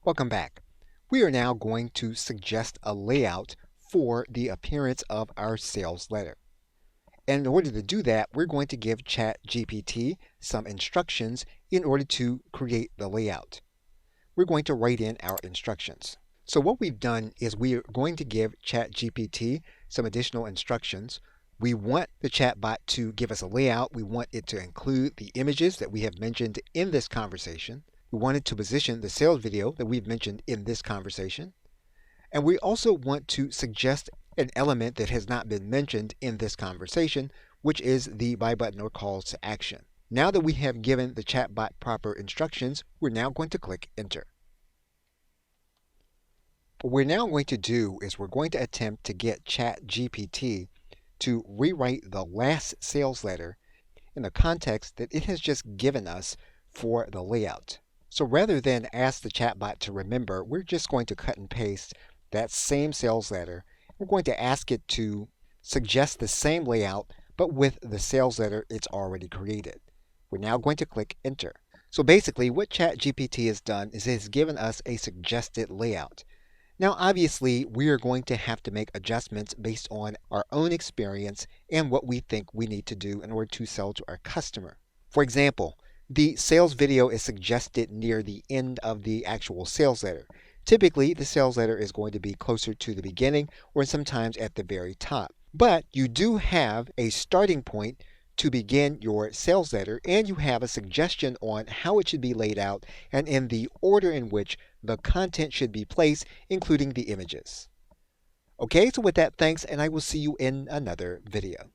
Welcome back. We are now going to suggest a layout for the appearance of our sales letter. And in order to do that, we're going to give Chat GPT some instructions in order to create the layout. We're going to write in our instructions. So what we've done is we are going to give Chat GPT some additional instructions. We want the chatbot to give us a layout. We want it to include the images that we have mentioned in this conversation. We wanted to position the sales video that we've mentioned in this conversation. And we also want to suggest an element that has not been mentioned in this conversation, which is the buy button or calls to action. Now that we have given the chatbot proper instructions, we're now going to click enter. What we're now going to do is we're going to attempt to get Chat GPT to rewrite the last sales letter in the context that it has just given us for the layout. So rather than ask the chatbot to remember, we're just going to cut and paste that same sales letter. We're going to ask it to suggest the same layout, but with the sales letter it's already created. We're now going to click enter. So basically what ChatGPT has done is it has given us a suggested layout. Now obviously we are going to have to make adjustments based on our own experience and what we think we need to do in order to sell to our customer. For example, the sales video is suggested near the end of the actual sales letter. Typically, the sales letter is going to be closer to the beginning or sometimes at the very top. But you do have a starting point to begin your sales letter, and you have a suggestion on how it should be laid out and in the order in which the content should be placed, including the images. Okay, so with that, thanks, and I will see you in another video.